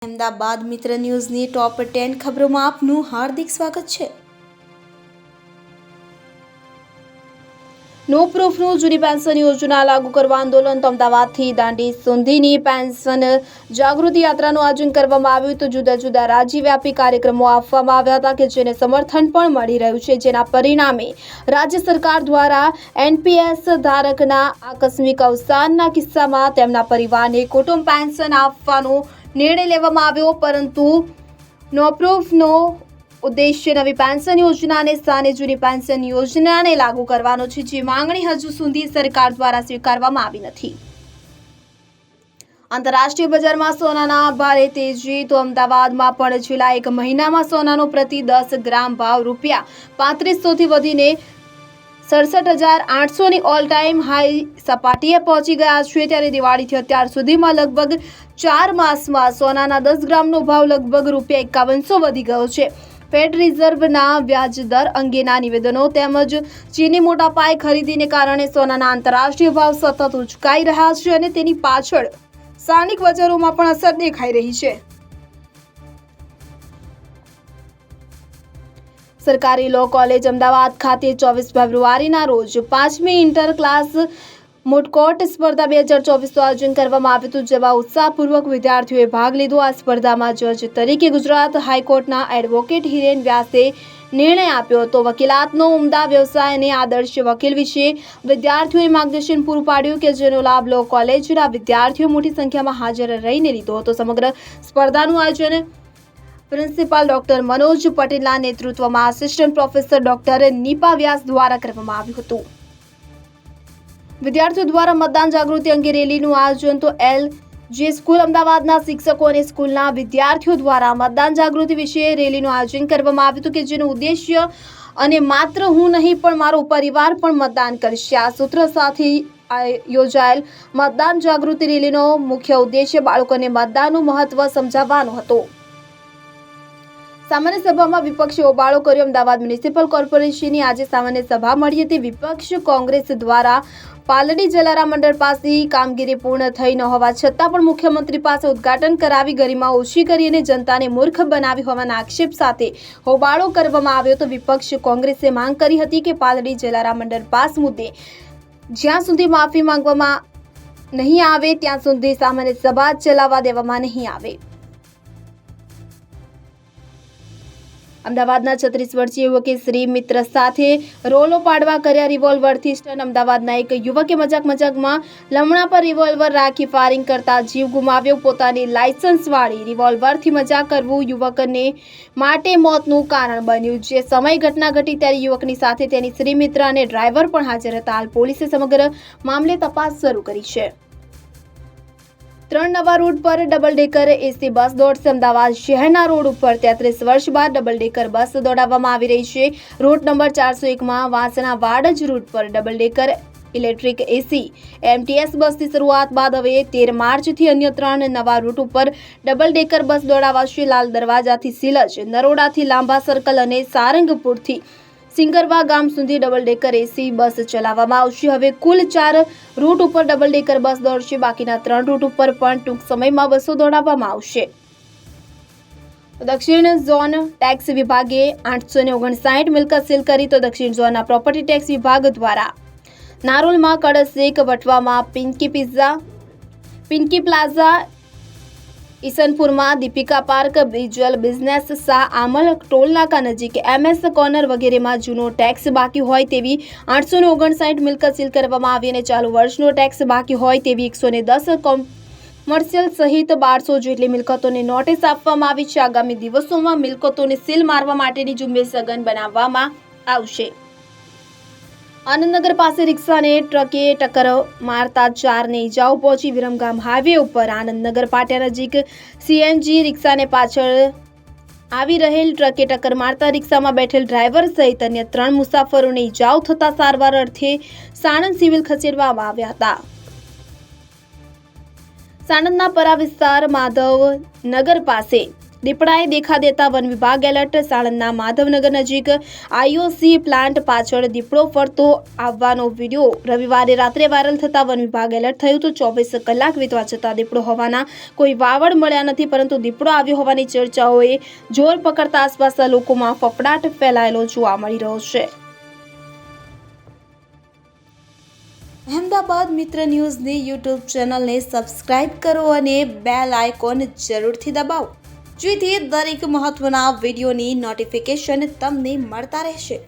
અમદાવાદ મિત્ર ન્યૂઝની ટોપ 10 ખબરોમાં આપનું હાર્દિક સ્વાગત છે। નો પ્રૂફનું જૂની પેન્શન યોજના લાગુ કરવા આંદોલન। તો અમદાવાદથી દાંડી સુધીની પેન્શન જાગૃતિ યાત્રાનું આયોજન કરવામાં આવ્યું। તો જુદા જુદા રાજ્યવ્યાપી કાર્યક્રમો આપવામાં આવ્યા હતા કે જેને સમર્થન પણ મળી રહ્યું છે, જેના પરિણામે રાજ્ય સરકાર દ્વારા એનપીએસ ધારકના આકસ્મિક અવસાનના કિસ્સામાં તેમના પરિવારને કુટુંબ પેન્શન આપવાનો નિર્ણય લેવામાં આવ્યો। પરંતુ નો પ્રૂફનો ઉદ્દેશ્ય નવી પેન્શન યોજનાને સ્થાને જૂની પેન્શન યોજનાને લાગુ કરવાનો છે, જે માંગણી હજુ સુધી સરકાર દ્વારા સ્વીકારવામાં આવી નથી। આંતરરાષ્ટ્રીય બજારમાં સોનાના ભારે તેજી। તો અમદાવાદમાં પણ છેલ્લા એક મહિનામાં સોનાનો પ્રતિ 10 ગ્રામ ભાવ ₹3500થી વધીને 67,800ની ઓલ ટાઈમ હાઈ સપાટીએ પહોંચી ગયા છે। ત્યારે દિવાળીથી અત્યાર સુધીમાં લગભગ 4 માસમાં સોનાના 10 ગ્રામનો ભાવ લગભગ ₹5100 વધી ગયો છે। ફેડ રિઝર્વના વ્યાજ દર અંગેના નિવેદનો તેમજ ચીનની મોટા પાયે ખરીદીને કારણે સોનાના આંતરરાષ્ટ્રીય ભાવ સતત ઉંચકાઈ રહ્યા છે અને તેની પાછળ સ્થાનિક બજારોમાં પણ અસર દેખાઈ રહી છે। સરકારી લો કોલેજ અમદાવાદ ખાતે 24 ફેબ્રુઆરીના રોજ 5મી ઇન્ટર ક્લાસ મૂટકોર્ટ સ્પર્ધા 2024નું આયોજન કરવામાં આવ્યું હતું, જેમાં ઉત્સાહપૂર્વક વિદ્યાર્થીઓએ ભાગ લીધો। આ સ્પર્ધામાં જજ તરીકે ગુજરાત હાઈકોર્ટના એડવોકેટ હિરેન વ્યાસે નિર્ણય આપ્યો હતો। વકીલાતનો ઉમદા વ્યવસાય અને આદર્શ વકીલ વિશે વિદ્યાર્થીઓને માર્ગદર્શન પૂરું પાડ્યું કે જેનો લાભ લો કોલેજના વિદ્યાર્થીઓ મોટી સંખ્યામાં હાજર રહીને લીધો હતો। સમગ્ર સ્પર્ધાનું આયોજન પ્રિન્સિપાલ ડોક્ટર મનોજ પટેલના નેતૃત્વમાં આસિસ્ટન્ટ પ્રોફેસર ડોક્ટર નીપા વ્યાસ દ્વારા કરવામાં આવ્યું હતું। વિદ્યાર્થીઓ દ્વારા મતદાન જાગૃતિ અંગે રેલીનું આયોજન। તો જે સ્કૂલ અમદાવાદના શિક્ષકો અને સ્કૂલના વિદ્યાર્થીઓ દ્વારા મતદાન જાગૃતિ વિશે રેલીનું આયોજન કરવામાં આવ્યું હતું કે જેનું ઉદ્દેશ્ય અને માત્ર હું નહીં પણ મારો પરિવાર પણ મતદાન કરશે, આ સૂત્ર સાથે યોજાયેલ મતદાન જાગૃતિ રેલીનો મુખ્ય ઉદ્દેશ્ય બાળકોને મતદાનનું મહત્વ સમજાવવાનો હતો। સામાન્ય સભામાં વિપક્ષે હોબાળો કર્યો। અમદાવાદ મ્યુનિસિપલ કોર્પોરેશનની આજે સામાન્ય સભા મળી હતી। વિપક્ષ કોંગ્રેસ દ્વારા પાલડી જલારામ અંડરપાસની કામગીરી પૂર્ણ થઈ ન હોવા છતાં પણ મુખ્યમંત્રી પાસે ઉદ્ઘાટન કરાવી ગરિમા ઓછી કરી અને જનતાને મૂર્ખ બનાવી હોવાના આક્ષેપ સાથે હોબાળો કરવામાં આવ્યો। તો વિપક્ષ કોંગ્રેસે માંગ કરી હતી કે પાલડી જલારામ અંડરપાસ મુદ્દે જ્યાં સુધી માફી માંગવામાં નહીં આવે ત્યાં સુધી સામાન્ય સભા ચલાવવા દેવામાં નહીં આવે। અમદાવાદના 36 વર્ષીય યુવકે શ્રી મિત્ર સાથે રોલો પાડવા કર્યા રિવોલ્વરથી સ્ટન। અમદાવાદના એક યુવકે મજાકમાં લમણા પર રિવોલ્વર રાખી ફાયરિંગ કરતા જીવ ગુમાવ્યો। પોતાની લાયસન્સવાળી રિવોલ્વરથી મજાક કરવું યુવકને માટે મોતનું કારણ બન્યું। જે સમય ઘટના ઘટી ત્યારે યુવકની સાથે તેની શ્રી મિત્ર અને ડ્રાઈવર પણ હાજર હતા। હાલ પોલીસે સમગ્ર મામલે તપાસ શરૂ કરી છે। 3 નવા રૂટ પર ડબલ ડેકર એસી બસ દોડશે। અમદાવાદ શહેરના રોડ ઉપર 33 વર્ષ બાદ ડબલ ડેકર બસ દોડાવવામાં આવી રહી છે। રૂટ નંબર 401માં વાંસણા વાડજ રૂટ પર ડબલ ડેકર ઇલેક્ટ્રિક એસી એમટીએસ બસની શરૂઆત બાદ હવે 13 માર્ચથી અન્ય 3 નવા રૂટ ઉપર ડબલ ડેકર બસ દોડાવાશે। લાલ દરવાજાથી સિલજ, નરોડાથી લાંબા સર્કલ અને સારંગપુરથી સિંગરવા ગામ સુધી ડબલ ડેકર એસી બસ ચલાવવામાં આવશે। હવે કુલ 4 રૂટ ઉપર ડબલ ડેકર બસ દોડશે। બાકીના 3 રૂટ ઉપર પણ ટૂંક સમયમાં બસો દોડાવવામાં આવશે। દક્ષિણ ઝોન ટેક્સ વિભાગે 859 મિલકત સીલ કરી। તો દક્ષિણ ઝોનના પ્રોપર્ટી ટેક્સ વિભાગ દ્વારા નારોલમાં કળશ 1, વટવામાં પિંકી પ્લાઝા, ઈસનપુરમાં દીપિકા પાર્ક, બ્રિજલ બિઝનેસ, શાહ આમલ ટોલનાકા નજીક MS કોર્નર વગેરેમાં જૂનો ટેક્સ બાકી હોય તેવી 859 મિલકત સીલ કરવામાં આવી અને ચાલુ વર્ષનો ટેક્સ બાકી હોય તેવી 110 કોમર્શિયલ સહિત 1200 જેટલી મિલકતોને નોટિસ આપવામાં આવી છે। આગામી દિવસોમાં મિલકતોને સીલ મારવા માટેની ઝુંબેશ સઘન બનાવવામાં આવશે। આનંદનગર પાસે રિક્ષાને ટ્રકે ટક્કર મારતા 4ને ઈજાઓ પહોંચી। વિરમગામ હાઈવે ઉપર આનંદનગર પાટિયા નજીક CNG રિક્ષાને પાછળ આવી રહેલ ટ્રકે ટક્કર મારતા રિક્ષામાં બેઠેલ ડ્રાઈવર સહિત અન્ય 3 મુસાફરોને ઈજાઓ થતા સારવાર અર્થે સાણંદ સિવિલ ખસેડવામાં આવ્યા હતા। સાણંદના પરા વિસ્તાર માધવનગર પાસે દીપડાએ દેખા દેતા વન વિભાગ એલર્ટ. સાણંદના માધવનગર નજીક આઈઓસી પ્લાન્ટ પાછળ દીપડો ફરતો આવવાનો વિડીયો રવિવારે રાત્રે વાયરલ થતા વન વિભાગ એલર્ટ થયું હતું. 24 કલાક વીતવા છતાં દીપડો હોવાના કોઈ વાવડ મળ્યા નથી, પરંતુ દીપડો આવ્યો હોવાની ચર્ચાઓએ જોર પકડતા આસપાસના લોકોમાં ફફડાટ ફેલાયેલો જોવા મળી રહ્યો છે. અહેમદાબાદ મિત્ર ન્યૂઝની યુટ્યુબ ચેનલને સબસ્ક્રાઇબ કરો અને બેલ આઇકોન જરૂરથી દબાવો, જેથી દરેક મહત્વના વિડીયોની નોટિફિકેશન તમને મળતા રહેશે.